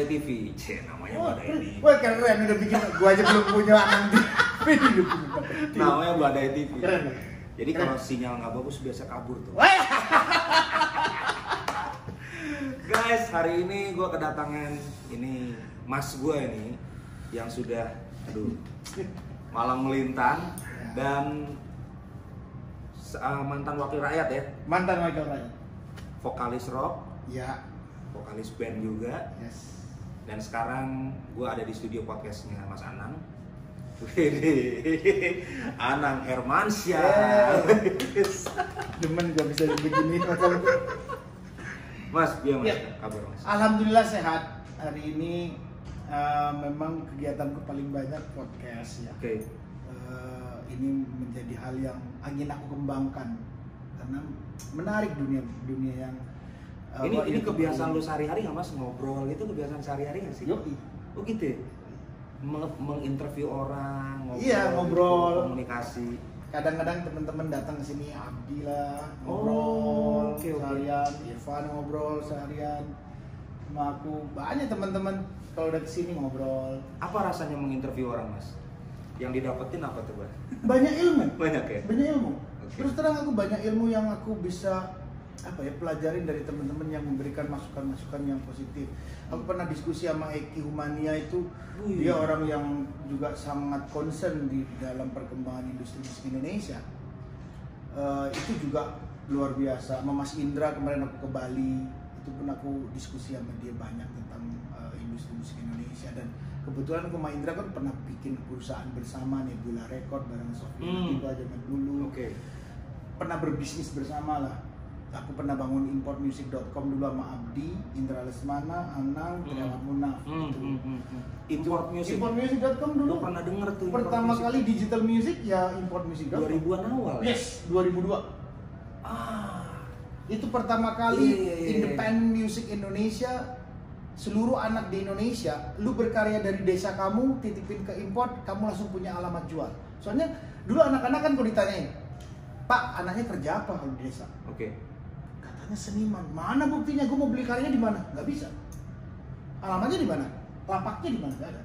Badai TV. Namanya Badai TV. Wah keren, udah bikin gua aja belum punya anak TV. Namanya Badai TV. Keren. Jadi kalau sinyal nggak bagus biasa kabur tuh. Guys, hari ini gue kedatangan ini mas gue ini yang sudah malang melintang dan mantan wakil rakyat ya. Mantan wakil rakyat. Vokalis rock. Ya. Vokalis band juga. Yes. Dan sekarang gue ada di studio podcastnya Mas Anang. Anang Hermansyah. Demen gak bisa begini Mas, gimana ya. kabar Mas? Alhamdulillah sehat. Hari ini memang kegiatanku paling banyak podcast ya. Oke. Ini menjadi hal yang ingin aku kembangkan karena menarik dunia yang ini kebiasaan lu sehari-hari nggak Mas, ngobrol gitu, kebiasaan sehari-hari nggak sih? Yoi. Oh gitu ya? Menginterview orang, ngobrol, iya, ngobrol. Gitu, komunikasi. Kadang-kadang teman-teman datang ke sini, Abdi lah, ngobrol seharian, Irfan ngobrol seharian, sama aku banyak teman-teman kalau udah kesini ngobrol. Apa rasanya menginterview orang Mas? Yang didapetin apa tuh Bang? Banyak ilmu. Banyak ya? Banyak ilmu. Okay. Terus terang aku banyak ilmu yang aku bisa pelajarin dari teman-teman yang memberikan masukan-masukan yang positif. Aku pernah diskusi sama Eki Humania itu, dia orang yang juga sangat concern di dalam perkembangan industri musik Indonesia. Itu juga luar biasa. Sama Mas Indra kemarin aku ke Bali, itu pun aku diskusi sama dia banyak tentang industri musik Indonesia. Dan kebetulan aku sama Indra kan pernah bikin perusahaan bersama nih, Nebula Record bareng Sofia juga zaman dulu. Okay. Pernah berbisnis bersama lah. Aku pernah bangun importmusic.com dulu sama Abdi, Indra Lesmana, Anang, Triawan Munaf. Importmusic.com dulu. Lu pernah denger tuh? Pertama kali digital music ya importmusic.com. 2000-an awal. Yes, 2002. Itu pertama kali independent music Indonesia. Seluruh anak di Indonesia, lu berkarya dari desa kamu, titipin ke import, kamu langsung punya alamat jual. Soalnya dulu anak-anak kan kalau ditanyain, Pak, anaknya kerja apa kalau di desa? Oke. Katanya seniman. Mana buktinya? Gue mau beli karyanya di mana? Nggak bisa. Alamatnya di mana? Lapaknya di mana? Nggak ada.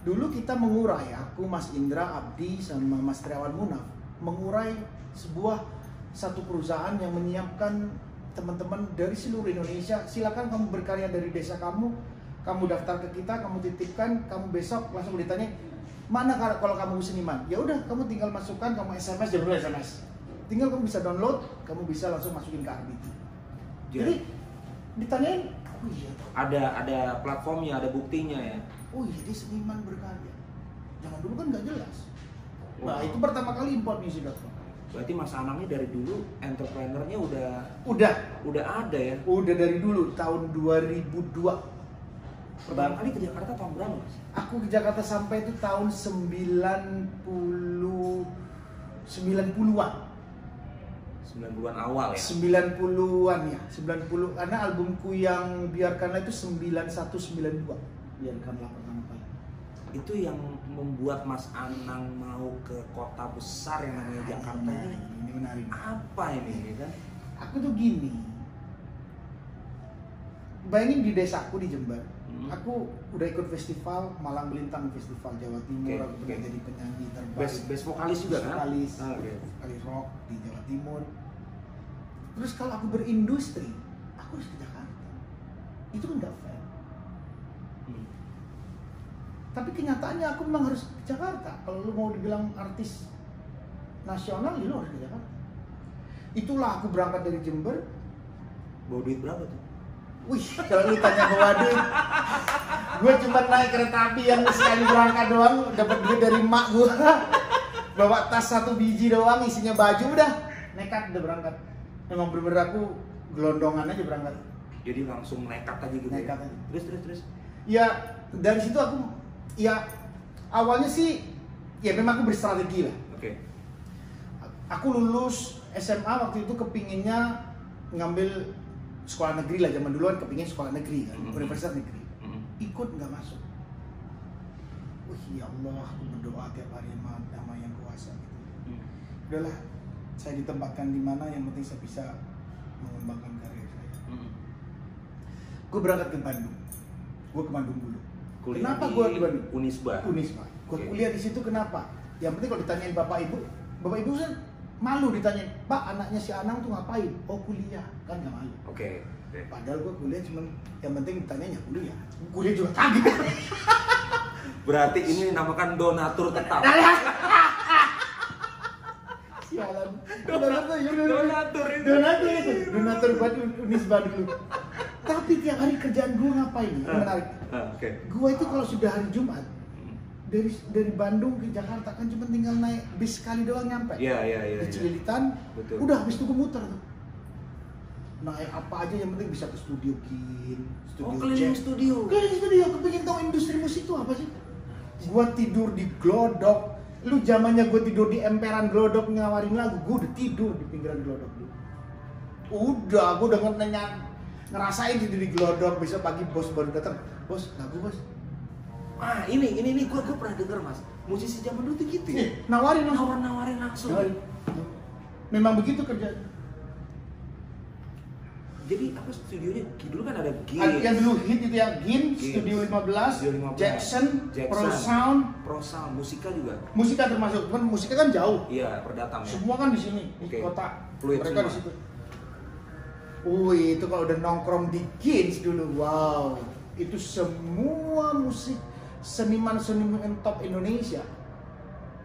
Dulu kita mengurai, aku, Mas Indra, Abdi, sama Mas Triawan Munaf, mengurai satu perusahaan yang menyiapkan teman-teman dari seluruh Indonesia. Silakan kamu berkarya dari desa kamu daftar ke kita, kamu titipkan, kamu besok langsung ditanya, mana kalau kamu seniman? Ya udah, kamu tinggal masukkan, kamu SMS, jangan dulu SMS. Tinggal kamu bisa download, kamu bisa langsung masukin ke RBT. Jadi ditanyain, oh iya. Ada platformnya, ada buktinya ya. Oh iya, dia seniman berkarya. Zaman dulu kan nggak jelas. Nah itu pertama kali importmusic.com. Berarti Mas Anangnya dari dulu entrepreneurnya udah ada ya? Udah dari dulu, tahun 2002. Pertama kali ke Jakarta tahun berapa Mas? Aku ke Jakarta sampai itu tahun 90-an. 90-an awal ya? 90-an ya, 90, karena albumku yang Biarkanlah itu 91-92. Biarkanlah pertama kali. Itu yang membuat Mas Anang mau ke kota besar yang namanya Jakarta ini menarik. Apa ini kan? Aku tuh gini, bayangin di desaku di Jember, aku udah ikut festival Malang Melintang, Festival Jawa Timur, aku pernah jadi penyanyi terbaik. Best vokalis juga kan? Vokalis rock di Jawa Timur. Terus kalau aku berindustri, aku harus ke Jakarta. Itu kan gak fair. Tapi kenyataannya aku memang harus ke Jakarta. Kalau lu mau dibilang artis nasional, ya lu harus ke Jakarta. Itulah aku berangkat dari Jember. Bawa duit berapa tuh? Wih, kalau lu tanya bawa duit, gue cuma naik kereta api yang sekali berangkat doang, dapat duit dari emak gue. Bawa tas 1 biji doang, isinya baju, udah nekat udah berangkat. Memang bener-bener aku gelondongan aja berangkat. Jadi langsung nekat aja gitu. Nekat ya? aja. Terus. Ya dari situ aku, ya awalnya sih, ya memang aku berstrategi lah. Oke. Aku lulus SMA waktu itu kepinginnya ngambil sekolah negeri lah, zaman dulu kan kepingin sekolah negeri kan, universitas negeri. Ikut nggak masuk. Wih ya Allah, aku berdoa tiap hari sama yang kuasa gitu. Udahlah, saya ditempatkan di mana, yang penting saya bisa mengembangkan karir saya. Gue berangkat ke Bandung. Gue ke Bandung dulu. Kuliah Kenapa di gue ke Bandung? Unisba. Unisba. Gue Oke. kuliah di situ kenapa? Yang penting kalau ditanyain bapak ibu kan malu ditanyain, Pak anaknya si Anang tuh ngapain? Oh kuliah, kan nggak malu. Oke. Padahal gue kuliah cuman yang penting ditanyanya kuliah. Kuliah juga kaget. Berarti ini dinamakan donatur tetap. Sialan. Donatur itu. Donatur buat Unisba dulu. Tapi tiap hari kerjaan gue ngapain? Ini menarik. Oke. Gue itu kalau sudah hari Jumat dari Bandung ke Jakarta kan cuma tinggal naik bis sekali doang nyampe. Iya. Di Cililitan. Betul. Udah habis itu gue muter tuh. Naik apa aja yang penting bisa ke studio Gin, studio Keliling Jack. studio. Keliling studio, kepingin tahu industri musik itu apa sih? Gua tidur di Glodok. Lu zamannya gua tidur di emperan Glodok ngawarin lagu, gua udah tidur di pinggiran Glodok dulu. Udah, gua udah ngerasain tidur di Glodok. Besok pagi bos baru datang. Bos, lagu bos. Ah, ini gua pernah denger, Mas. Musisi zaman dulu tuh gitu ya. Nawarin langsung. Nawarin langsung. Nawarin. Memang begitu kerja. Jadi apa studionya? Dulu kan ada Gin. Yang dulu hit itu yang Gin, Gin, Studio 15, Studio 15, Jackson, Pro Sound, Musika juga. Musika termasuk, kan musika kan jauh. Iya, Perdatam ya. Semua kan di sini, di Oke. kota. Fluid Mereka semua. di situ. Itu kalau udah nongkrong di Gins dulu, wow. Itu semua musik seniman-seniman top Indonesia.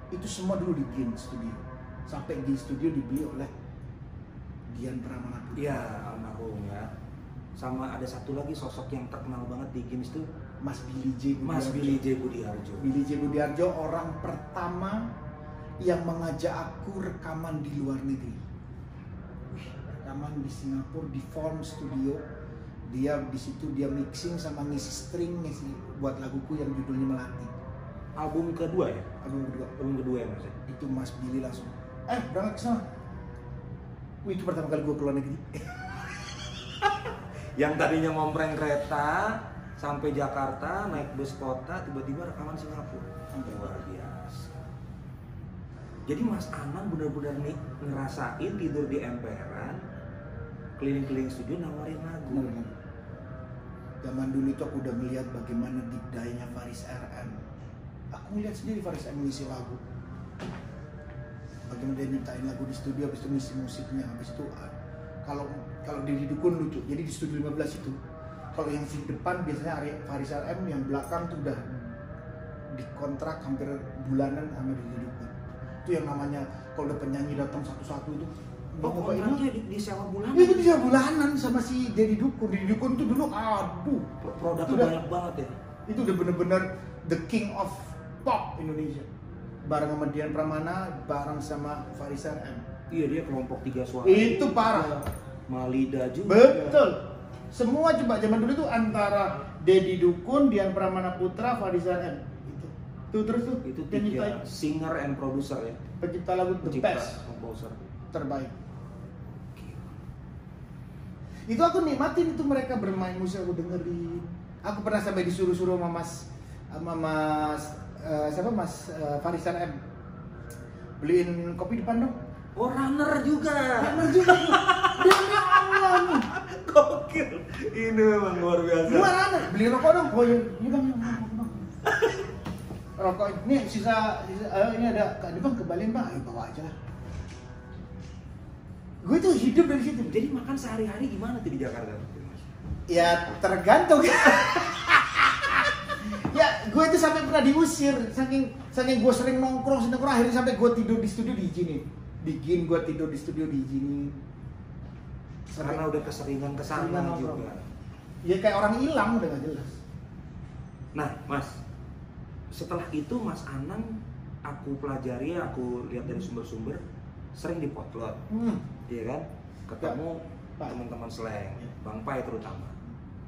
Itu semua dulu di Gins Studio. Sampai Gins Studio dibeli oleh Dian Pramana Putra. Iya, almarhum ya. Sama ada satu lagi sosok yang terkenal banget di Games itu, Mas Billy J. Mas Budiarjo. Billy J. Budiarjo. Billy J. Budiarjo orang pertama yang mengajak aku rekaman di luar negeri. Rekaman di Singapura di Form Studio. Dia di situ dia mixing sama ngisi string ngisi buat laguku yang judulnya Melati. Album kedua ya? Album kedua. Album kedua ya Mas ya? Itu Mas Billy langsung. Berangkat ke sana. Itu pertama kali gue keluar negeri. Yang tadinya ngompreng kereta sampai Jakarta, naik bus kota, tiba-tiba rekaman Singapura. Luar biasa. Jadi Mas Anang benar-benar nih ngerasain tidur di emperan, keliling-keliling studio nawarin lagu. Zaman dulu itu aku udah melihat bagaimana dikdayanya Faris RM. Aku melihat sendiri Faris RM ngisi lagu. Bagaimana dia nyiptain lagu di studio, habis itu ngisi musiknya, habis itu kalau di Dukun lucu. Jadi di studio 15 itu, kalau yang di depan biasanya Faris RM, yang belakang tuh udah dikontrak hampir bulanan sama di Dukun. Itu yang namanya kalau udah penyanyi datang satu-satu itu. Kontraknya di sewa bulanan? Itu dia bulanan sama si Deddy Dukun. Deddy Dukun tuh dulu aduh. Produknya banyak banget ya? Itu udah bener-bener the king of pop Indonesia. Bareng sama Dian Pramana, bareng sama Faris RM. Iya, dia kelompok 3 suara. Itu parah. Malida juga. Betul. Semua coba zaman dulu itu antara Deddy Dukun, Dian Pramana Putra, Faris RM. Itu terus tuh. Itu pencipta, 3 singer and producer ya. pencipta lagu the Pencipta, best, komposer. terbaik. Itu aku nikmatin itu mereka bermain musik, aku dengerin. Aku pernah sampai disuruh-suruh sama Mas Faris RM beliin kopi depan dong. Oh, runner juga. Runner juga tuh. Demi Allah nih. Gokil. Ini memang luar biasa. Gua runner, beli rokok dong. Oh iya, bang. Rokok ini sisa ini ada di bang, kembaliin bang. Ayo bawa aja lah. Gue tuh hidup dari situ. Jadi makan sehari-hari gimana tuh di Jakarta? Ya tergantung. Ya, gue itu sampai pernah diusir saking gue sering nongkrong akhirnya sampai gue tidur di studio diizinin. Bikin gue tidur di studio diizinin. Karena udah keseringan kesana juga. Ya kayak orang hilang udah gak jelas. Nah, Mas, setelah itu Mas Anang aku pelajari, aku lihat dari sumber-sumber sering di potlot, iya kan? Ketemu Pak. teman-teman slang, Bang Pai terutama,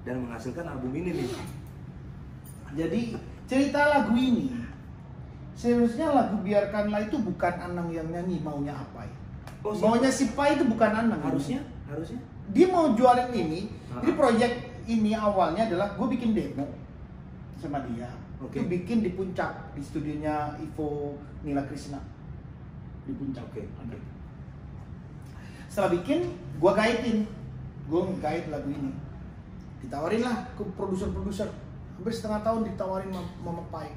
dan menghasilkan album ini nih. Jadi cerita lagu ini seharusnya lagu Biarkanlah itu bukan Anang yang nyanyi, maunya apa ya? Oh, Maunya si Pai itu bukan Anang. harusnya Dia mau jualin ini. Ah. Jadi proyek ini awalnya adalah gue bikin demo sama dia. Oke. Itu bikin di Puncak, di studionya Ivo Nila Krisna di Puncak. Oke. Setelah bikin, gue guide lagu ini. Ditawarin lah ke produser-produser. hampir setengah tahun ditawarin Mama Pai,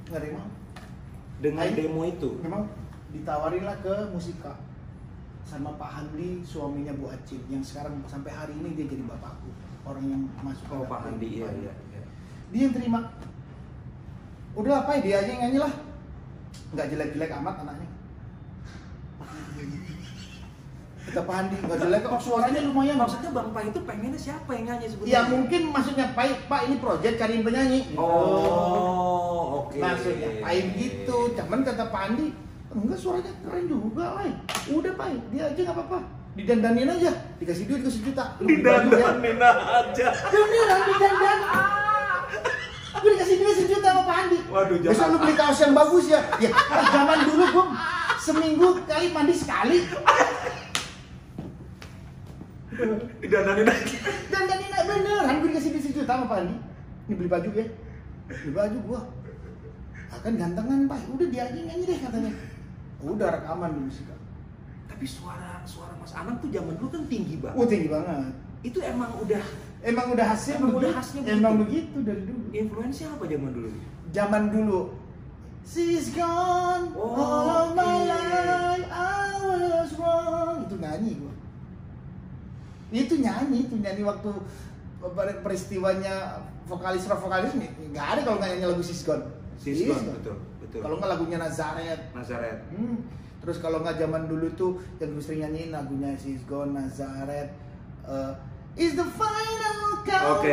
nggak ada yang mau. Dengan demo itu. Memang ditawarin lah ke Musika sama Pak Handi, suaminya Bu Acil, yang sekarang sampai hari ini dia jadi bapakku, orang yang masuk. Oh, Pak Handi, iya. Dia yang terima. Udah apa ya, dia aja yang nyanyi lah, nggak jelek-jelek amat anaknya. Kita Pak Handi nggak jelek kok, suaranya lumayan. Maksudnya Bang Pai itu pengennya siapa yang nyanyi sebetulnya? Ya mungkin maksudnya Pak ini project cariin penyanyi. Gitu. Oh, oke. Maksudnya Pak gitu, cuman kata Pak Handi, enggak suaranya keren juga, Lai. Udah Pak, dia aja nggak apa-apa. Didandanin aja, dikasih duit, dikasih juta. Didandanin aja. Beneran didandan. Gue dikasih duit sejuta sama Pak Handi. Waduh, jangan. Besok lu beli kaos yang bagus ya. Ya, zaman dulu gue seminggu kali mandi sekali. Didandanin aja. Dandanin aja beneran, gue dikasih duit sejuta sama Pak Handi. Ini beli baju ya. Beli baju gua. Akan gantengan Pak. Udah dia aja nyanyi deh katanya. Udah rekaman di musik. Tapi suara Mas Anang tuh zaman dulu kan tinggi banget. Oh tinggi banget. Itu emang udah khasnya Emang begitu. udah khasnya begitu. Emang begitu dari dulu. influence-nya apa zaman dulu? Zaman dulu. She's gone, Oh, all of my oke. life I was wrong. Itu nyanyi gua. Itu nyanyi waktu peristiwanya vokalis nggak ada kalau nggak nyanyi lagu She's Gone. She's Gone, betul. Kalau nggak lagunya Nazareth. Terus kalau nggak zaman dulu tuh yang gue sering nyanyiin lagunya She's Gone, Nazareth, Is the final countdown. Oke,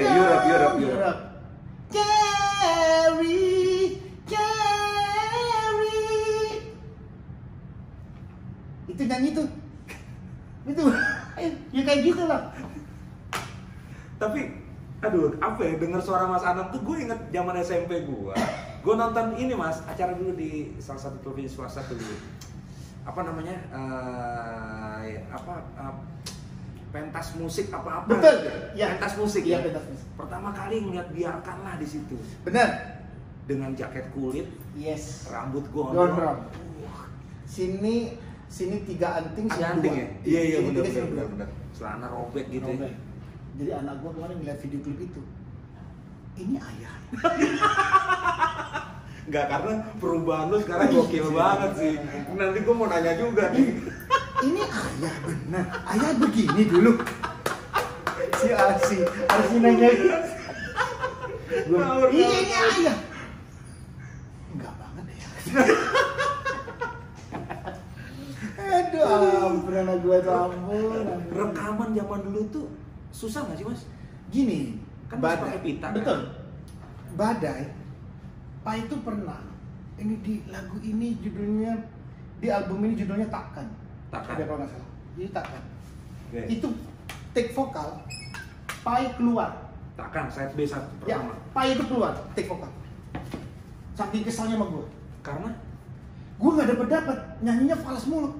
Europe. Carry. Itu nyanyi tuh. Itu ya kayak gitu lah. Tapi aduh, apa ya, denger suara Mas Anang tuh gue inget zaman SMP gue nonton ini Mas, acara dulu di salah satu televisi swasta tuh dulu. Apa namanya? Pentas musik apa-apa. Betul. Gitu. Ya. Pentas musik. Iya, Ya. pentas musik. Pertama kali ngeliat Biarkanlah di situ. Benar. Dengan jaket kulit, Yes. rambut gondrong. Sini 3 anting, sini 2. Anting ya? Iya, Sini benar. 3, sini 2. Celana robek gitu. Robek. Jadi anak gua kemarin ngeliat video klip itu. Ini ayah. Enggak, karena perubahan lu sekarang gokil banget sih. Nanti gua mau nanya juga nih. Ini ayah benar. Ayah begini dulu. Si Arsi nanya. Iya ini ayah. Enggak banget ya. Aduh, ampun anak gue tuh ampun. Rekaman zaman dulu tuh susah nggak sih Mas? Gini, Kan masih pakai pita, kan? Betul. Badai. Pak itu pernah. Ini di lagu ini judulnya, di album ini judulnya Takkan. Takkan. Ada kalau nggak salah. Jadi Takkan. Oke. Itu take vokal. Pai keluar. Takkan side B satu Ya, pertama. Pai itu keluar take vokal. Saking kesalnya sama gue. Karena Gue nggak dapet nyanyinya fals mulu.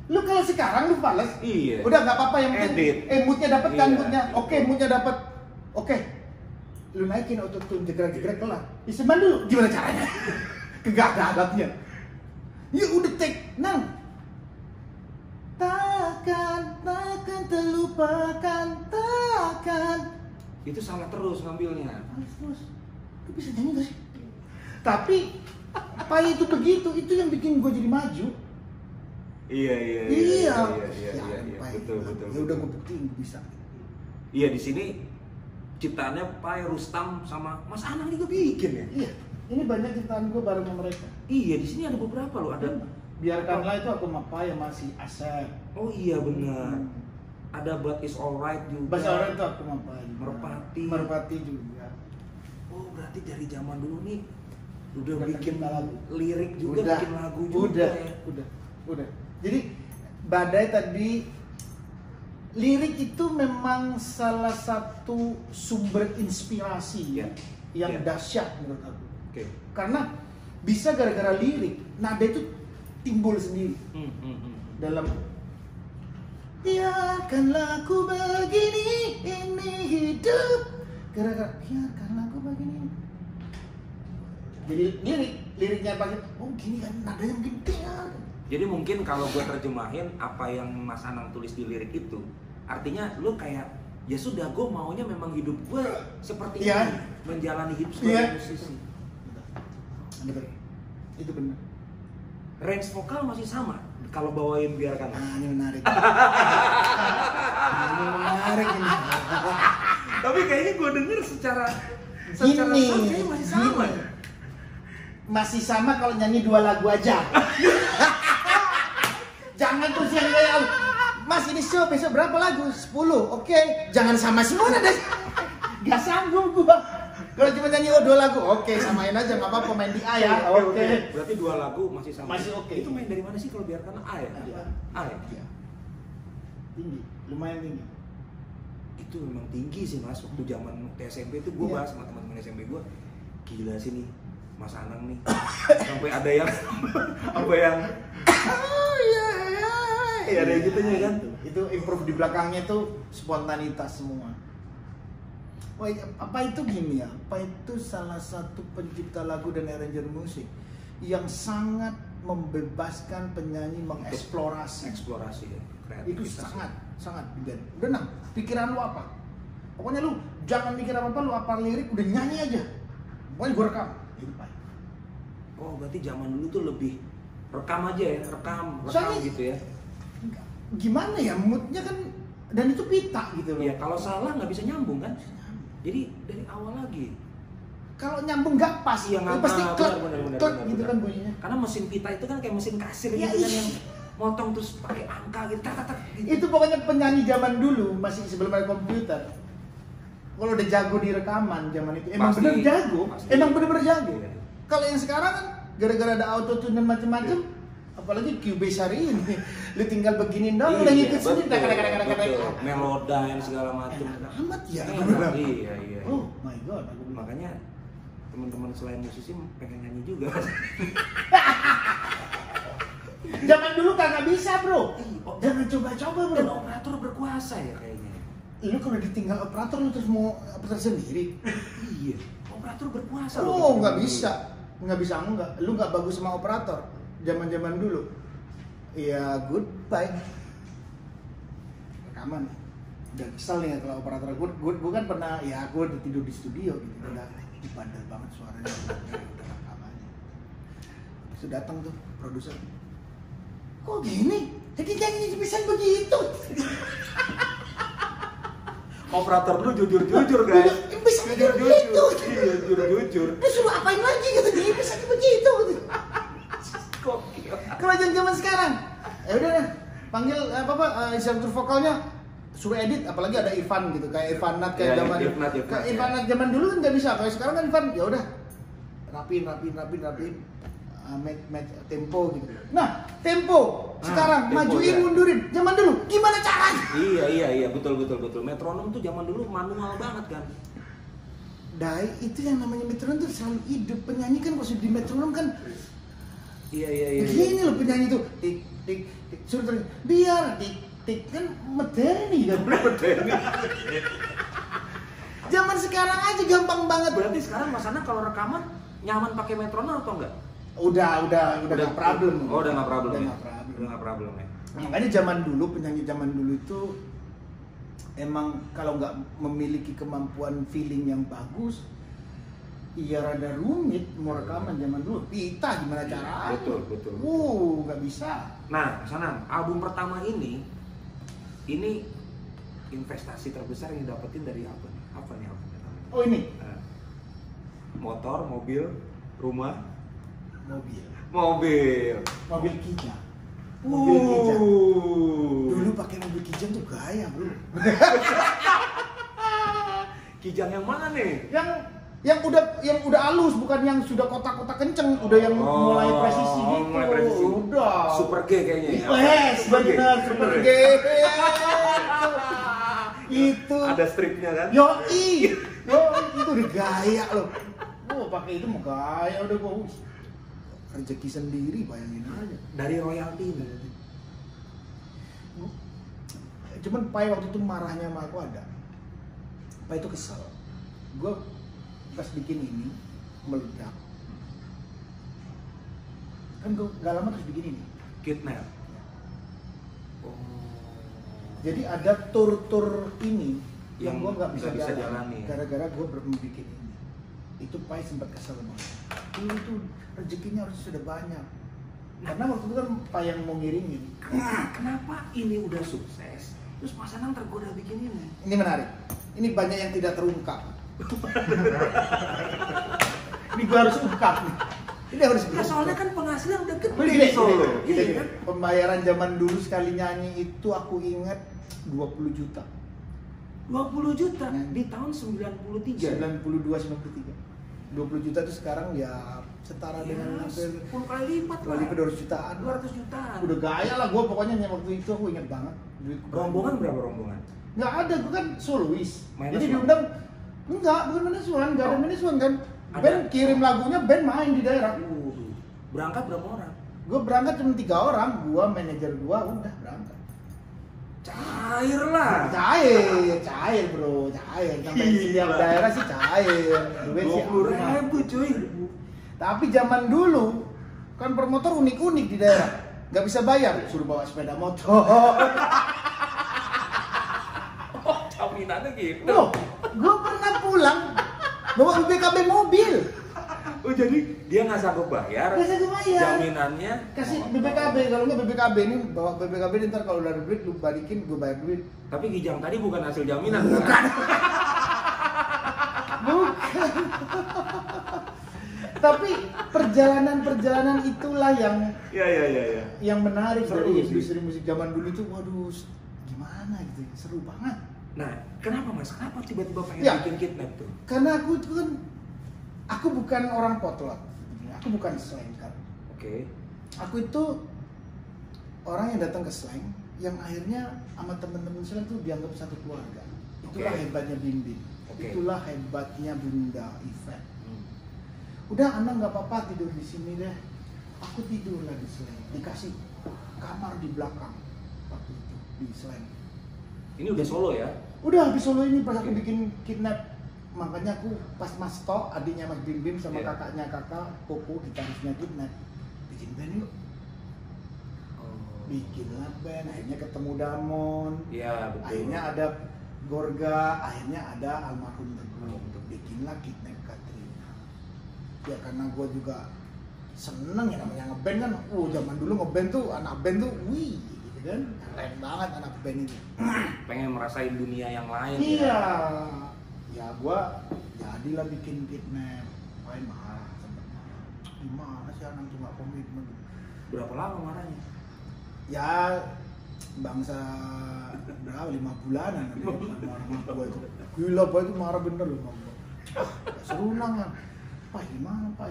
Lu kalau sekarang lu fals, iya. udah nggak apa-apa yang penting. Edit. Moodnya dapet kan, Iya, moodnya. iya. Oke, moodnya dapet. Oke. Lu naikin autotune jegrek-jegrek kelar. Diseman dulu, gimana caranya? Kagak ada adatnya. Ya udah take, nang. Takkan terlupakan, takkan. itu salah terus ngambilnya. Terus, lu bisa nyanyi gak sih? Tapi, Pai itu begitu, itu yang bikin gue jadi maju. Iya. Iya. Betul. Ya udah gue buktiin gue bisa. Iya, di sini ciptaannya Pai, Rustam sama Mas Anang juga bikin ya. Iya. Ini banyak ciptaan gue bareng sama mereka. Iya, di sini ada beberapa loh, ada. Biarkanlah itu aku sama Pai yang masih Asep. Oh iya benar. Ada But It's Alright juga. Bahasa orang itu aku sama Pai. Merpati. juga. Oh, berarti dari zaman dulu nih udah Udah bikin tercipta lagu. lirik juga, Udah. bikin lagu juga ya. Udah. Jadi Badai tadi, lirik itu memang salah satu sumber inspirasi Ya. yang Ya. dahsyat menurut aku. Oke. Karena bisa gara-gara lirik, nada itu timbul sendiri dalam. Biarkanlah aku begini, ini hidup. Gara-gara biarkanlah aku begini. Jadi liriknya pakai, oh gini kan nadanya mungkin tinggal. Jadi mungkin kalau gue terjemahin apa yang Mas Anang tulis di lirik itu, artinya lu kayak ya sudah, gue maunya memang hidup gue seperti Iya. ini, menjalani hidup Iya. sebagai musisi. Betul. Itu benar. Range vokal masih sama kalau bawain biarkan. Ini menarik. Ini menarik ini. Tapi kayaknya gue denger secara Gini, sound kayaknya masih sama. gini. Masih sama kalau nyanyi 2 lagu aja. Jangan terus yang kayak Mas ini show besok berapa lagu? 10. Oke, jangan sama semua deh. Gak sanggup gua. Kalau cuma nyanyi 2 lagu, oke, samain aja nggak apa-apa, main di A ya. Oke. Berarti 2 lagu masih sama. Masih oke. Itu main dari mana sih kalau biarkan A ya? Iya. A ya? Iya. Tinggi, lumayan tinggi. Itu memang tinggi sih Mas. Waktu zaman SMP itu gue Iya. bahas sama teman-teman SMP gue, gila sih nih Mas Anang nih. Sampai ada yang apa yang ya ada yang gitunya kan. Itu improve di belakangnya tuh spontanitas semua. Wah, apa itu gini ya? Apa itu salah satu pencipta lagu dan arranger musik yang sangat membebaskan penyanyi mengeksplorasi. Eksplorasi ya, Itu kreativitas. sangat Ben. Udah nang, pikiran lu apa? Pokoknya lu jangan mikir apa-apa, lu apa lirik udah nyanyi aja. Pokoknya gua rekam. Itu Pak. Oh, berarti zaman dulu tuh lebih rekam aja ya, rekam Soalnya- gitu ya. Gimana ya moodnya kan, dan itu pita gitu loh. Iya, kalau salah nggak bisa nyambung kan? Jadi dari awal lagi. Kalau nyambung nggak pas, Iya, nggak pasti benar, klek, benar, klek benar, gitu benar. kan bunyinya. Karena mesin pita itu kan kayak mesin kasir Ya, gitu kan iya. yang motong terus pakai angka gitu, tak gitu. Itu pokoknya penyanyi zaman dulu masih sebelum ada komputer. Kalau udah jago di rekaman zaman itu emang Pasti. bener jago, Pasti. emang bener-bener jago. Iya. Kalau yang sekarang kan gara-gara ada auto tune dan macam-macam, apalagi Cubase hari ini, lu tinggal beginin dong, udah ngikut sendiri, betul. Melodyne segala macam. amat ya. Enak, iya. Oh my god, aku bilang. Makanya teman-teman selain musisi pengen nyanyi juga. Zaman dulu kagak bisa bro, Iya. jangan coba-coba bro. Dan operator berkuasa ya kayaknya. Lu kalau ditinggal operator lu terus mau operator sendiri? Iya. Operator berkuasa Oh nggak bisa, enggak. Lu nggak bagus sama operator. Zaman dulu. Ya goodbye. Rekaman. Udah kesel nih kalau operator. Gue kan pernah, ya gue tidur di studio gitu. Udah bandel banget suaranya. Udah rekamannya. Terus datang tuh produser. Kok gini? Jadi nyanyi bisa begitu. Operator lu jujur guys. Bisa begitu. Iya, jujur. Dia suruh apain lagi gitu. Dia bisa begitu. Gitu. Gokil. Kalau zaman sekarang, ya udah deh, panggil instruktur vokalnya, suruh edit, apalagi ada Irfan gitu, kayak Irfan Nat kayak Ya, zaman Irfan, kayak ya. Irfan Nat zaman dulu kan nggak bisa, kalau sekarang kan Irfan ya udah rapiin, match tempo gitu. Nah, tempo sekarang tempo, majuin ya. mundurin, zaman dulu gimana caranya? Iya, betul. Metronom tuh zaman dulu manual banget kan. Dai itu yang namanya metronom tuh selalu hidup, penyanyi kan kalau di metronom kan Iya. begini loh penyanyi tuh tik tik tik suruh terus biar tik tik kan moderni kan. Zaman sekarang aja gampang banget. Berarti sekarang Mas Anang kalau rekaman nyaman pakai metronom atau enggak? Udah nggak problem. Oh, udah nggak problem. Udah Ya? nggak problem. Udah nggak problem ya. Makanya zaman dulu penyanyi zaman dulu itu emang kalau nggak memiliki kemampuan feeling yang bagus, iya rada rumit mau rekaman zaman dulu. Pita gimana caranya? Betul. Nggak bisa. Nah, Mas Anang, album pertama ini investasi terbesar yang didapetin dari apa nih? Apa nih album pertama? Oh ini Nah, motor, mobil, rumah, mobil Kijang. Mobil Kijang. Dulu pakai mobil Kijang tuh gaya bro. Kijang yang mana nih? Yang udah halus, bukan yang sudah kotak-kotak kenceng, udah yang mulai presisi gitu. Mulai presisi. Udah. Super G kayaknya ya. Yes, benar Super G. Itu. Ada stripnya kan? Yoi, itu udah gaya loh. Pakai itu mau gaya udah gua. Rezeki sendiri bayangin aja. Dari royalti ini. Cuman Pai waktu itu marahnya sama aku ada. Pai itu kesel. Gue pas bikin ini meledak. Kan gue gak lama terus bikin ini. Kidnap. Jadi ada tur-tur ini yang gue nggak bisa bisa jalan jalani. gara-gara gue bikin ini. Itu Pai sempat kesel banget. Dulu itu rezekinya harus sudah banyak. Karena waktu itu kan Pai yang mau ngirimin. Kenapa ini udah sukses, terus Mas Anang tergoda bikin ini? Ini menarik. Ini banyak yang tidak terungkap. Ini gue harus ungkap nih. Ini harus Ya soalnya kan penghasilan udah gede Gini, di Solo. gini, Iya gini. kan? Pembayaran zaman dulu sekali nyanyi itu aku ingat 20 juta. 20 juta di tahun 93. 92 93. 20 juta itu sekarang ya setara Ya, dengan hampir 10 kali lipat lah. kali 200 jutaan. 200 jutaan. Udah gaya lah gue pokoknya waktu itu aku ingat banget. Rombongan berapa rombongan? Nggak ada, gue kan solois. Minus Jadi one. diundang enggak, bukan minus one, nggak ada Oh. minus one kan. Ada. Band kirim lagunya, band main di daerah. Berangkat berapa orang? Gue berangkat cuma 3 orang, gue manajer gue udah berangkat. Cair lah. Cair bro, cair. Sampai setiap Gila. daerah sih cair. Duit sih 20.000 aman. cuy. Tapi zaman dulu kan promotor unik-unik di daerah, nggak bisa bayar, suruh bawa sepeda motor. Oh, jaminannya gitu. Loh, gue pernah pulang bawa BPKB mobil, Oh, jadi dia nggak sanggup bayar. nggak sanggup bayar. Jaminannya Kasih BPKB, kalau nggak BPKB ini bawa BPKB ntar kalau udah ada duit lu balikin, gue bayar duit. Tapi Gijang tadi bukan hasil jaminan. Bukan. Kan? Bukan. Tapi perjalanan-perjalanan itulah yang Iya. menarik Seru dari sih. industri musik zaman dulu itu. Waduh, gimana gitu, seru banget. Nah, kenapa Mas? Kenapa tiba-tiba pengen Ya. bikin Kidnap tuh? Karena aku itu kan, aku bukan orang potlot, aku bukan slanker. Oke. Aku itu orang yang datang ke slang, yang akhirnya sama temen-temen slang tuh dianggap satu keluarga. Itulah Oke. hebatnya Bim Bim. Oke. Itulah hebatnya Bunda Event. Udah anak nggak apa-apa tidur di sini deh. Aku tidur lah di slang. Dikasih kamar di belakang waktu itu di slang. Ini udah solo ya? Udah habis solo ini pas aku Oke. bikin Kidnap, makanya aku pas Mas To, adiknya Mas Bim Bim sama Iya. kakaknya kakak Koko, gitarisnya Kidnap, bikin band yuk. Bikinlah band, akhirnya ketemu Damon, Iya, betul. akhirnya ada Gorga, akhirnya ada almarhum Teguh. Bikinlah Kidnap Katrina. Ya karena gue juga seneng ya namanya ngeband kan. Zaman dulu ngeband tuh, anak band tuh, wih, gitu kan. Keren banget anak band itu. Pengen merasain dunia yang lain. Iya. Ya? Ya gua jadilah bikin Kidnap. Main marah sempet marah. Gimana sih anak tuh gak komitmen? Berapa lama marahnya? Ya bangsa berapa 5 bulanan sama orang gua itu. Gila Pak itu marah bener loh sama gua. Serunang kan. Pak gimana Pak?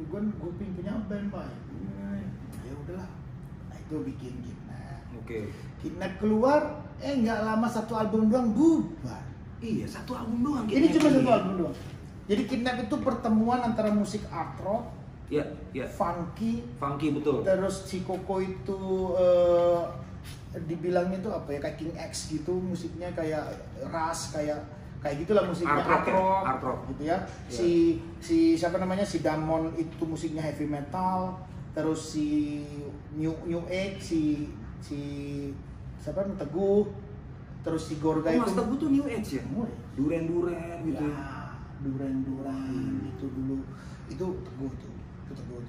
Gua punya band Pak. Ya udahlah. Nah itu bikin Kidnap. Oke. Kidnap keluar, nggak lama satu album doang bubar. Iya, satu album doang. Ini Kidnap cuma ini. satu album doang. Jadi Kidnap itu pertemuan antara musik art rock, Iya, iya. funky, Funky betul. terus si Koko itu dibilangnya itu apa ya, kayak King X gitu, musiknya kayak Rush, kayak gitulah musiknya Art rock art ya? rock, Art rock. gitu ya. Iya. Si siapa namanya, si Damon itu musiknya heavy metal, terus si New Age, si siapa namanya, Teguh, terus si Gorga Oh, itu Mas Teguh tuh New Age ya? Semua ya? Duren-duren gitu. Ya, duren-duren itu dulu, itu Teguh tuh, itu Teguh.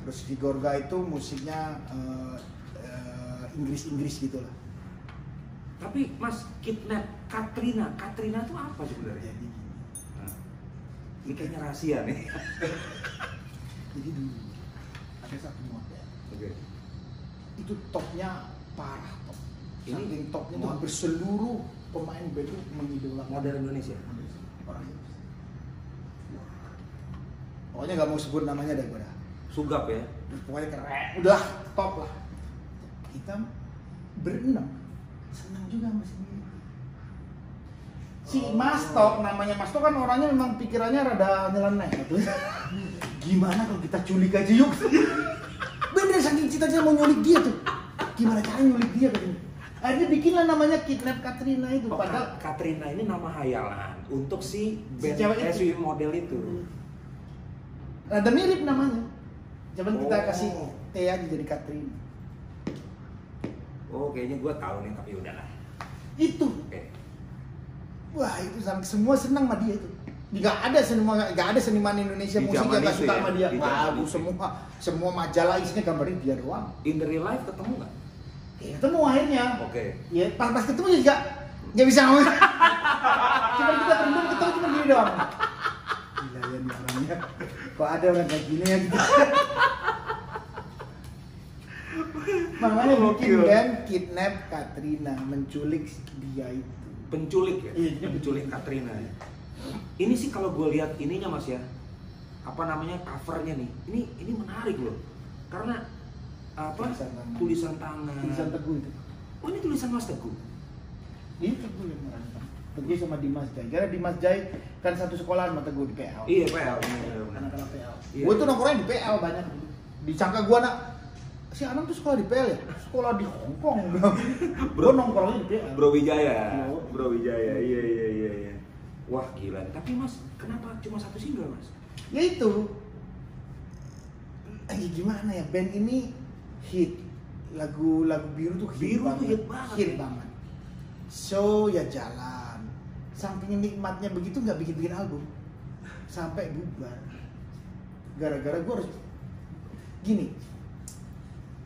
Terus di Gorga itu musiknya Inggris gitu lah. Tapi Mas, Kidnap Katrina tuh apa sebenarnya? Jadi gini, Nah, ini kayaknya rahasia nih. jadi dulu ada satu model, Oke. itu topnya parah top. Ini Saking topnya tuh mod- hampir seluruh pemain band itu mengidolakan Model Indonesia. orang itu. Pokoknya nggak mau sebut namanya deh gue dah. Sugap ya. Pokoknya keren, udah top lah. Kita berenam senang juga sama sendiri. Si Mas Tok, namanya Mas Tok kan orangnya memang pikirannya rada nyeleneh gitu. Gimana kalau kita culik aja yuk? Bener, saking cita-cita mau nyulik dia tuh. Gimana cara nyulik dia katanya? Akhirnya bikinlah namanya Kidnap Katrina itu. Oh, Padahal Katrina ini nama hayalan untuk si band cewek itu. si model itu. rada mirip namanya. Cuman kita Oh. kasih T aja jadi Katrina. Oh, kayaknya gue tahu nih, tapi udahlah. Itu. Oke. Wah, itu sampai semua senang sama dia itu. Nggak ada seniman Indonesia Di musik zaman yang nggak itu suka ya? sama dia. Di Wah, zaman aku itu. semua majalah isinya gambarin dia doang. In the real life ketemu nggak? Ya, ketemu akhirnya. Oke. Ya pas ketemu juga nggak bisa ngomong. Cuma kita berundung ketemu cuma gini doang. Gila ya nih orangnya. Kok ada orang kayak gini ya gitu. Makanya bikin Gokil. band Kidnap Katrina, menculik dia itu. Penculik ya? Iya, dia Penculik Katrina ya. Ini sih kalau gue lihat ininya Mas ya, apa namanya covernya nih, ini menarik loh, karena apa tulisan tangan. Tulisan Teguh itu. Oh ini tulisan Mas Teguh. Ini Teguh yang merancang. Teguh sama Dimas Jai. Karena Dimas Jai kan satu sekolah sama Teguh di PL. Iya PL. Benar. Anak-anak PL. Iya. Gue tuh nongkrongnya di PL banyak. Disangka gue si Anang tuh sekolah di PL ya? Sekolah di Hongkong. Gue nongkrongnya di PL. Bro Wijaya. Yo. Bro Wijaya. Iya. Wah gila. Tapi Mas, kenapa cuma satu single Mas? Ya itu. Gimana ya, band ini hit. Lagu biru tuh hit Biru tuh banget. hit banget Hit ya. banget. So ya jalan. Saking nikmatnya begitu nggak bikin album. Sampai bubar. Gara-gara gue harus gini.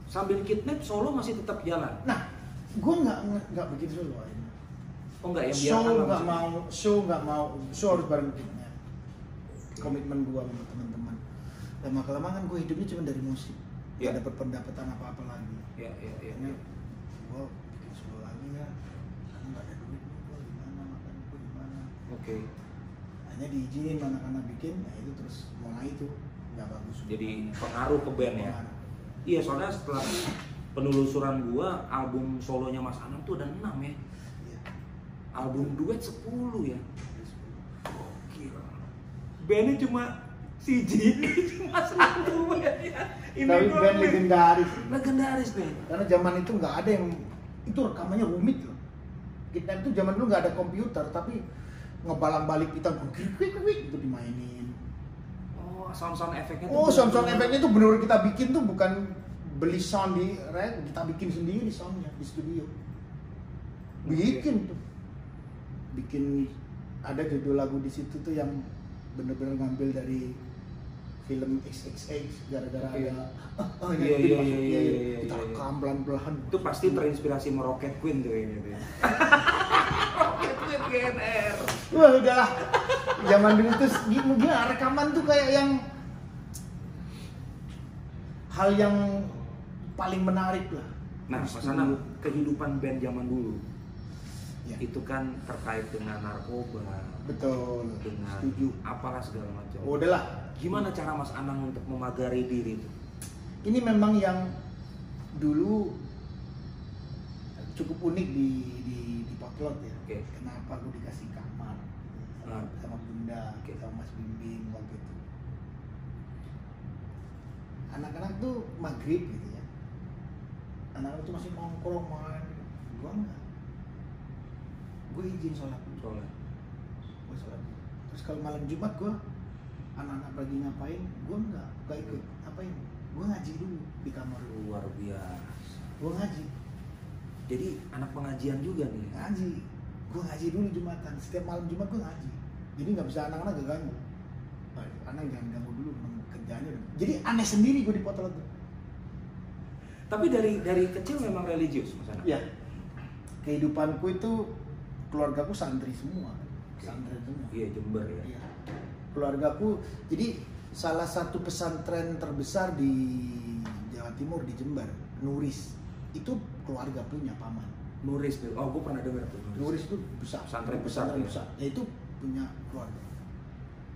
Sambil Kidnap solo masih tetap jalan. Nah, gue nggak bikin solo ini. Oh enggak yang Show biarkan nggak langsung. mau, show harus bareng timnya. Komitmen gue sama teman-teman. Lama-kelamaan kan gue hidupnya cuma dari musik. Ya. Gak ada pendapatan apa-apa lagi. Iya. Akhirnya gue bikin solo lagi ya. Karena nggak ada duit, gue gimana makan, gue gimana. Oke. Hanya diizinin anak-anak bikin, nah itu terus mulai itu nggak bagus. Jadi pengaruh ke band ya. Iya, soalnya setelah penelusuran gua, album solonya Mas Anam tuh ada 6 ya. Iya. Album duet 10 ya. Gila. Bandnya cuma siji, cuma satu ya. Ini Tapi doang band nih. legendaris. Legendaris nih. Karena zaman itu nggak ada yang itu rekamannya rumit loh. Kita itu zaman dulu nggak ada komputer, tapi ngebalang-balik kita gitu dimainin. Oh, sound efeknya tuh. Oh, sound bener-bener- efeknya itu benar-benar kita bikin tuh bukan beli sound di rek, kita bikin sendiri soundnya di studio. Bikin tuh. Bikin ada judul lagu di situ tuh yang bener-bener ngambil dari film XXX gara-gara Oke. ada Iya, itu iya, dimasukin, iya, iya, iya, kita iya. rekam pelan-pelan. Itu pasti terinspirasi sama Rocket Queen tuh ini tuh. Rocket Queen GNR. Wah udahlah. Zaman dulu tuh gimana rekaman tuh kayak yang hal yang paling menarik lah. Nah, Di Mas studio. Anam, kehidupan band zaman dulu Ya. itu kan terkait dengan narkoba, Betul. dengan Setuju. apalah segala macam. Oh, udahlah. Gimana cara Mas Anang untuk memagari diri itu? Ini memang yang dulu cukup unik di Potlot ya. Oke. Kenapa aku dikasih kamar Ah. sama Bunda, Oke. sama Mas Bimbing waktu itu. Anak-anak tuh maghrib gitu ya. Anak-anak tuh masih nongkrong main. Gua enggak. Gue izin sholat dulu. Soalnya Gue sholat dulu. Terus kalau malam Jumat gue anak-anak lagi ngapain, gue enggak ikut. Ngapain? Gue ngaji dulu di kamar dulu. luar biasa. Gue ngaji. Jadi anak pengajian juga nih. Ngaji. Gue ngaji dulu Jumatan. Setiap malam Jumat gue ngaji. Jadi nggak bisa anak-anak keganggu. Anak jangan ganggu dulu, memang kerjaannya udah. Jadi aneh sendiri gue di Potlot tuh. Tapi dari kecil memang religius Mas Anam. Iya. Kehidupanku itu keluargaku santri semua. Santri semua. Iya, Jember ya. Iya. Keluargaku jadi salah satu pesantren terbesar di Jawa Timur di Jember, Nuris. Itu keluarga punya paman. Nuris tuh. Oh, gue pernah dengar tuh. Nuris itu besar, Pesantren besar, ya? besar. Ya itu punya keluarga.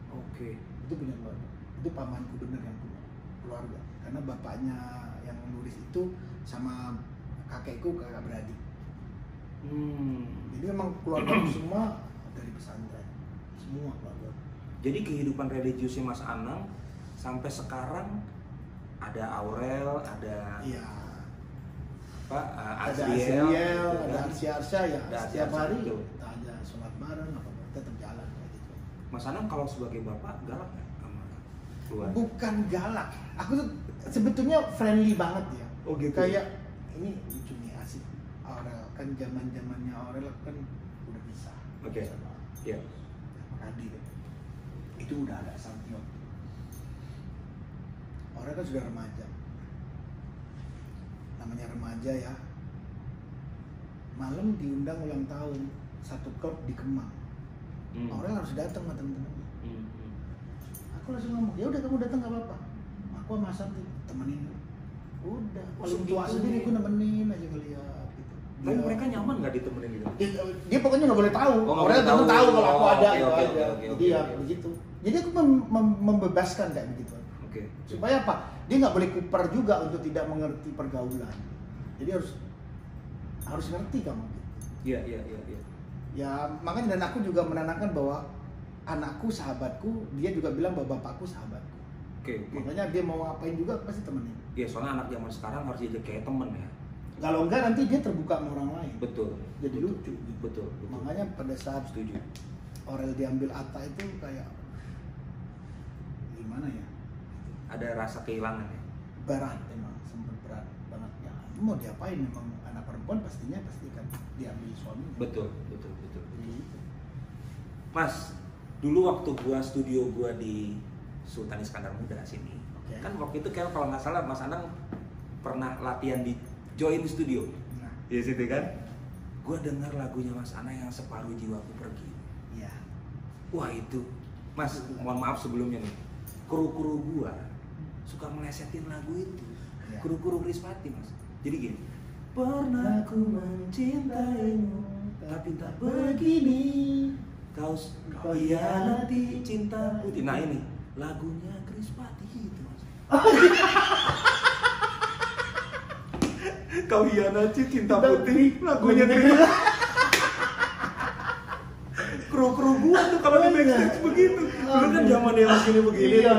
Oke. Itu punya keluarga. Itu pamanku bener yang punya keluarga. Karena bapaknya yang Nuris itu sama kakekku kakak beradik. Jadi memang keluarga semua dari pesantren. Semua keluarga. Jadi kehidupan religiusnya Mas Anang sampai sekarang ada Aurel, ada Iya. apa? Ada Azriel, Azriel, gitu ada kan. Arsya ya. Ada Setiap Arsya, hari betul. kita ada sholat bareng, apa tetap jalan kayak gitu. Mas Anang kalau sebagai bapak galak nggak sama keluarga? Bukan galak. Aku tuh sebetulnya friendly banget ya. Oh, gitu. Kayak ini lucu nih asik. Aurel kan zaman-zamannya Aurel kan udah bisa. Oke. Sama Iya. Adi kan. Itu udah ada Santiot. Aurel kan sudah remaja. Namanya remaja ya. Malam diundang ulang tahun satu klub di Kemang. Aurel harus datang sama temen-temennya. Aku langsung ngomong, ya udah kamu datang nggak apa-apa. Aku sama Santi temenin. Udah, paling tua sendiri gue nemenin aja ngeliat gitu. Tapi mereka nyaman nggak ditemenin gitu? Dia pokoknya nggak boleh tahu. Oh, nggak Aurel boleh tentu tahu. tahu kalau aku Oh, ada. oke, gitu oke, aja. oke, Jadi ya oke. begitu. Jadi aku membebaskan kayak begitu. Oke. Supaya apa? Dia nggak boleh kuper juga untuk tidak mengerti pergaulan. Jadi harus ngerti kamu. Iya. Ya makanya dan aku juga menanamkan bahwa anakku sahabatku, dia juga bilang bahwa bapakku sahabatku. Oke. Makanya dia mau ngapain juga pasti temenin. Iya, soalnya anak zaman sekarang harus jadi kayak temen ya. Kalau enggak nanti dia terbuka sama orang lain. Betul. Jadi lucu. Gitu. Betul. Makanya pada saat Setuju. Aurel diambil Atta itu kayak gimana ya? Ada rasa kehilangan ya. Berat emang, sempat berat banget ya. Mau diapain memang anak perempuan pasti kan diambil suami. Betul. Gitu. Mas, dulu waktu studio gua di Sultan Iskandar Muda sini, Oke. kan waktu itu kayak kalau nggak salah Mas Anang pernah latihan di Join Studio. Nah, Di situ kan, gua dengar lagunya Mas Anang yang Separuh Jiwaku Pergi. ya. Wah itu, Mas, mohon maaf sebelumnya nih, kru-kru gua suka melesetin lagu itu, Ya. kru-kru Krispati Mas. Jadi gini, pernah ku mencintaimu, tapi tak begini. Kau hianati cintaku. Nah ini lagunya Krispati itu Mas. Kau hianati cinta putih, lagunya Krispati. Kru-kru gua tuh kalau di backstage begitu. Dulu kan zaman yang begini. Iya.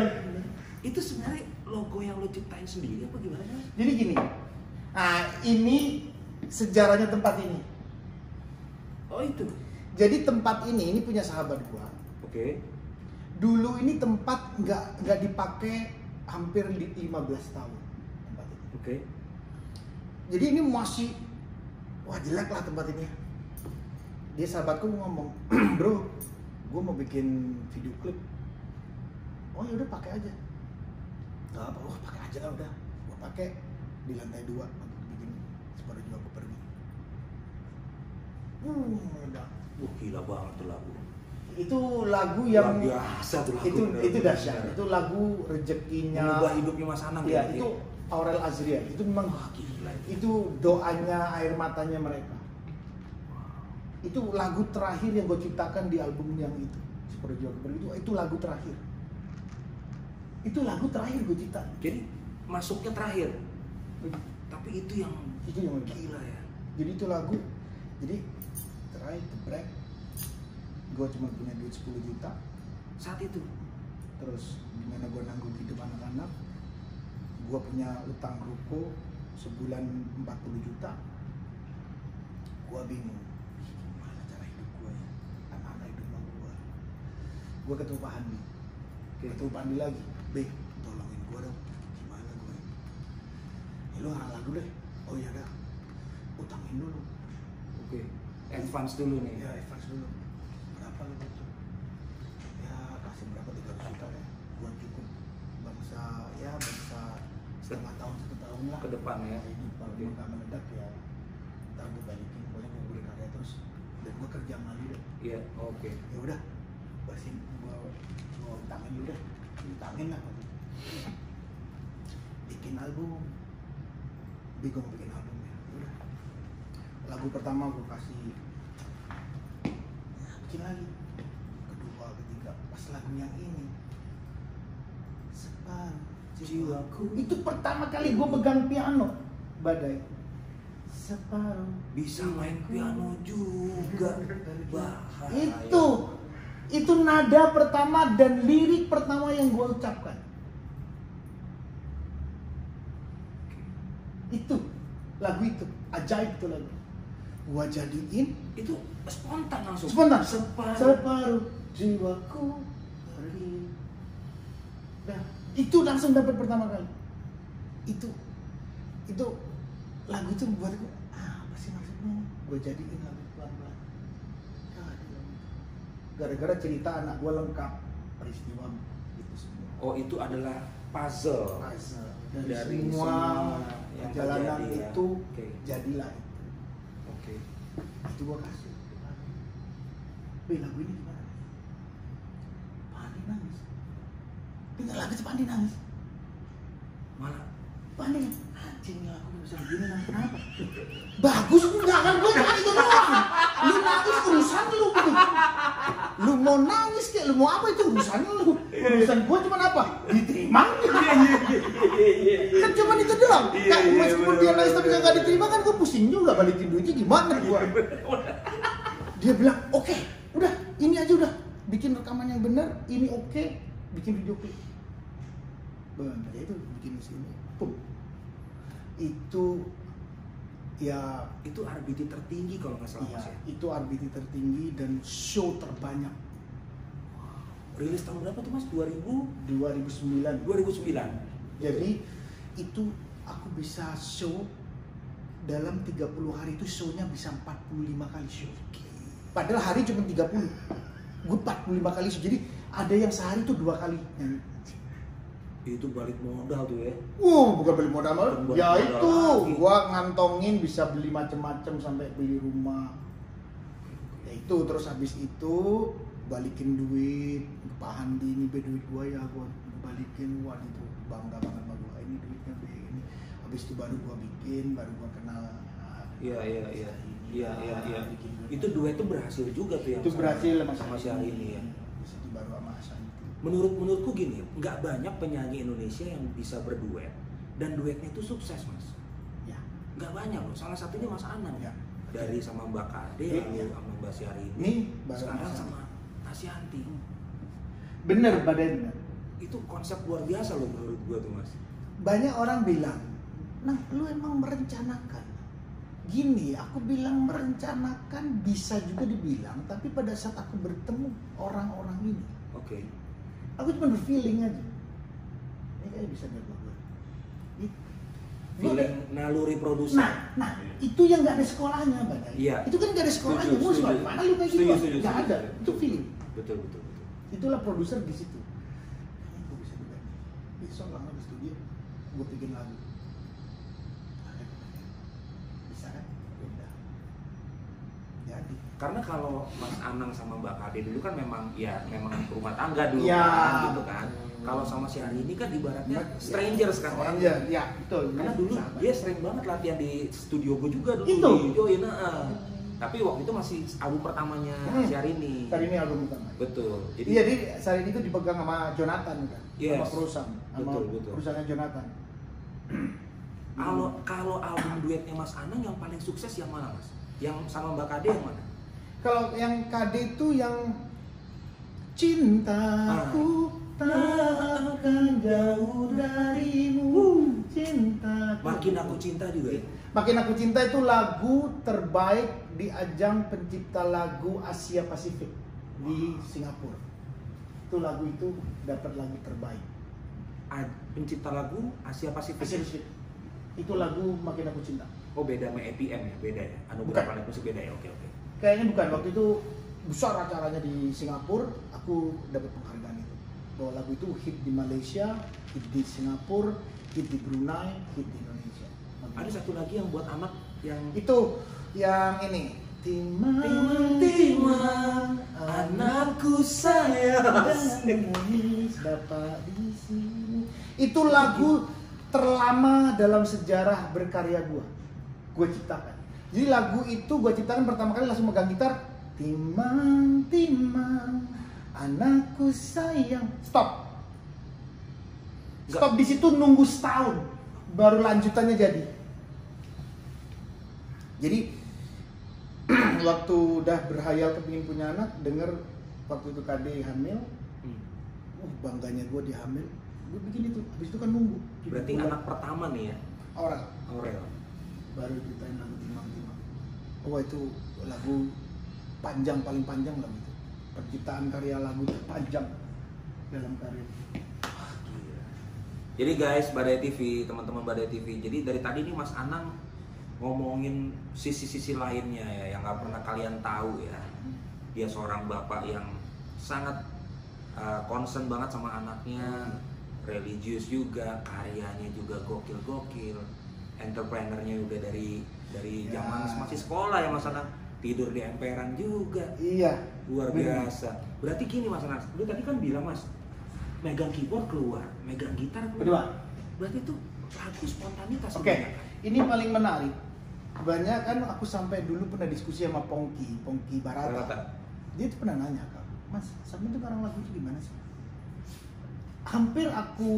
Itu sebenarnya logo yang lo ciptain sendiri apa gimana Mas? Jadi gini. Nah, ini sejarahnya tempat ini. Oh itu. Jadi tempat ini punya sahabat gua. Oke. Dulu ini tempat nggak dipakai hampir 15 tahun tempat ini. Oke. Jadi ini masih wah jelek lah tempat ini. Dia sahabatku ngomong, bro, gue mau bikin video klip. Oh ya udah pakai aja. Gak apa, oh pakai aja lah udah. Gue pakai di lantai 2 bikin Separuh Jiwaku Pergi. Udah. Gila banget tuh lagu. Itu lagu yang Luar biasa tuh lagu. itu dahsyat. Itu lagu rezekinya. Mengubah hidupnya Mas Anang Ya, ya. itu Aurel Azrian. Itu memang Gila. itu doanya, air matanya mereka. Itu lagu terakhir yang gue ciptakan di album yang itu Separuh Jiwaku Pergi itu lagu terakhir. Itu lagu terakhir gue cipta. Jadi masuknya terakhir. Tapi itu yang gila ya. Jadi itu lagu. Jadi try to break. Gue cuma punya duit 10 juta. Saat itu. Terus gimana gue nanggung hidup anak-anak. Gue punya utang ruko sebulan 40 juta. Gue bingung. Gimana cara hidup gue ya? Anak-anak hidup sama gue. Gue ketemu Pak Handi. Ketemu Pak Handi lagi. Be, tolongin gue dong. Gimana gue? Ya lu arah lagu deh. Oh iya dah. Utangin dulu. Oke. Advance dulu nih. Ya advance dulu. Berapa lu butuh? Ya kasih berapa 300 juta deh. Gua cukup. Bangsa setengah tahun 1 tahun lah. Ke depan ya. Ini kalau Oke. nggak meledak ya. Ntar gue balikin. Pokoknya gue boleh karya terus. Dan gue kerja sama dia. Iya, oke. Ya udah. Basin gua utangin dulu deh. Utangin lah. Bikin album. Bingung bikin album ya. Udah. Lagu pertama gue kasih. Bikin lagi. Kedua, ketiga. Pas lagu yang ini. Separuh jiwaku. Itu pertama kali gue pegang piano. Badai. Separuh. Bisa main piano juga. Bahaya. Itu nada pertama dan lirik pertama yang gue ucapkan. Itu lagu itu ajaib itu lagu. Gua jadiin Itu spontan langsung. spontan. Separuh. Jiwaku pergi. Nah, itu langsung dapat pertama kali. Itu lagu itu buat gue apa sih maksudnya? gue jadiin lagu pelan-pelan. Gara-gara cerita anak gue lengkap peristiwa itu semua. Oh, itu adalah puzzle. Dari semua yang perjalanan terjadi, ya. itu Oke. jadilah itu. Oke. Itu gue kasih. Be, lagu ini gimana? Pandi nangis. Tinggal lagu Pandi nangis. Malah Pandi, anjing lagu bisa begini nangis kenapa? Bagus, enggak kan gue cuma itu doang. Lu nangis urusan lu gitu. Lu mau nangis kayak lu mau apa itu urusan lu. Urusan gue cuma apa? Diterima. Kan cuma itu doang. Meskipun dia nangis tapi gak diterima kan gue pusing juga balikin duitnya gimana gue. Dia bilang oke, udah ini aja udah bikin rekaman yang benar, ini oke, bikin video klip. Bener itu bikin sini, pum. Itu ya itu RBT tertinggi kalau nggak salah, iya, Mas ya. itu RBT tertinggi dan show terbanyak. Rilis tahun berapa tuh Mas? 2009. 2009. Jadi itu aku bisa show dalam 30 hari itu show-nya bisa 45 kali show. Padahal hari cuma 30. Gue 45 kali show. Jadi ada yang sehari tuh 2 kali nyanyi. Itu balik modal tuh ya. Bukan beli modal malah. Bukan Ya modal itu, lagi. gua ngantongin bisa beli macem-macem sampai beli rumah. Ya itu terus habis itu balikin duit ke Pak Handi, ini be duit gua ya gua balikin. Wah itu bangga banget sama gua, ini duitnya be ini. Habis itu baru gua bikin, baru gua kenal. Iya. Itu duet tuh berhasil juga tuh yang Itu berhasil sama Syahrini ya. Habis itu baru sama Hasan. Menurutku gini, nggak banyak penyanyi Indonesia yang bisa berduet dan duetnya itu sukses, Mas. Ya. Nggak banyak loh. Salah satunya Mas Anang Ya. dari sama Mbak Kade, Ya. lalu sama Mbak Syahrini. Nih baru Sekarang Hasan. sama Asyanti. Bener bener. Itu konsep luar biasa loh menurut gua tuh, Mas. Banyak orang bilang, nah lu emang merencanakan. Gini, aku bilang merencanakan bisa juga dibilang, tapi pada saat aku bertemu orang-orang ini, Oke. aku cuma berfeeling aja. Ini kayaknya bisa buat gue. Feeling naluri produser. Nah, itu yang nggak ada sekolahnya, Badai. Iya. Itu kan nggak ada sekolahnya. Setuju, Mau sekolah setuju. mana lu kayak gitu? Setuju, Nggak ada. setuju. Itu feeling. Betul. Itulah produser di situ. Kayaknya gue bisa juga. Besok lama di studio, gue bikin lagu. Bisa kan? Udah. Jadi. Karena kalau Mas Anang sama Mbak Kade dulu kan memang rumah tangga dulu Iya. kan, gitu kan. Kalau sama Syahrini kan ibaratnya strangers kan orang. Iya, ya, betul. Karena dulu dia sering banget latihan di studio gue juga dulu Itu. di Join. Tapi waktu itu masih album pertamanya Syahrini. Hari ini album pertama. Betul. Jadi Syahrini itu dipegang sama Jonathan kan, Yes. sama perusahaan, sama Betul. perusahaannya Jonathan. Kalau album duetnya Mas Anang yang paling sukses yang mana, Mas? Yang sama Mbak Kade yang mana? Kalau yang KD itu yang cintaku tak akan jauh darimu, cinta. Makin Aku Cinta juga ya? Makin Aku Cinta itu lagu terbaik di ajang pencipta lagu Asia Pasifik di Singapura. Itu lagu itu dapat lagu terbaik. Pencipta lagu Asia Pasifik. Asia Pasifik. Itu lagu Makin Aku Cinta. Oh, beda sama EPM ya? Beda ya? Bukan. Anugerah musik beda ya? Oke. Kayaknya bukan, waktu itu besar acaranya di Singapura, aku dapat penghargaan itu. Bahwa lagu itu hit di Malaysia, hit di Singapura, hit di Brunei, hit di Indonesia. Ada satu lagi yang buat anak yang Itu yang ini. Timang, anakku sayang. menangis Bapak di sini. Itu lagu terlama dalam sejarah berkarya gue ciptakan. Jadi lagu itu gue ciptakan pertama kali langsung megang gitar. Timang, anakku sayang. Stop di situ nunggu setahun baru lanjutannya jadi. Jadi waktu udah berhayal kepingin punya anak, denger waktu itu KD hamil, bangganya gue dia hamil, gue bikin itu. Habis itu kan nunggu. berarti anak pertama nih ya? Aurel. Baru ceritain lagu Timang. Wah itu lagu paling panjang lagu itu. Penciptaan karya lagu terpanjang dalam karya. Jadi guys, Badai TV, teman-teman Badai TV. Jadi dari tadi nih Mas Anang ngomongin sisi-sisi lainnya ya yang nggak pernah kalian tahu ya. Dia seorang bapak yang sangat concern banget sama anaknya, religius juga, karyanya juga gokil-gokil, entrepreneurnya juga dari zaman masih sekolah ya Mas Anang, tidur di emperan juga. Iya. Luar biasa. Berarti gini Mas Anang, lu tadi kan bilang Mas, megang keyboard keluar, megang gitar keluar. Kedua. Berarti itu lagu spontanitas. Oke, ini paling menarik. Banyak kan aku sampai dulu pernah diskusi sama Pongki Barata. Dia tuh pernah nanya, Kak, Mas, sampai itu karang lagu itu gimana sih? Hampir aku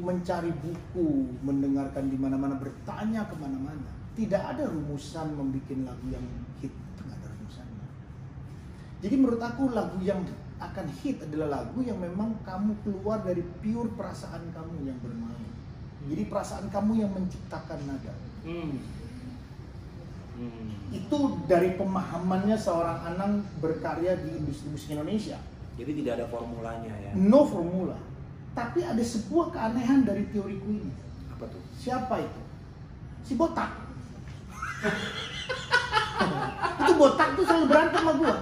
mencari buku, mendengarkan di mana-mana, bertanya kemana-mana. Tidak ada rumusan membuat lagu yang hit, itu nggak ada rumusannya. Jadi menurut aku lagu yang akan hit adalah lagu yang memang kamu keluar dari pure perasaan kamu yang bermain. Jadi perasaan kamu yang menciptakan nada. Itu dari pemahamannya seorang Anang berkarya di industri musik Indonesia. Jadi tidak ada formulanya ya. No formula. Tapi ada sebuah keanehan dari teoriku ini. Apa tuh? Siapa itu? Si botak. Itu botak tuh selalu berantem sama gua.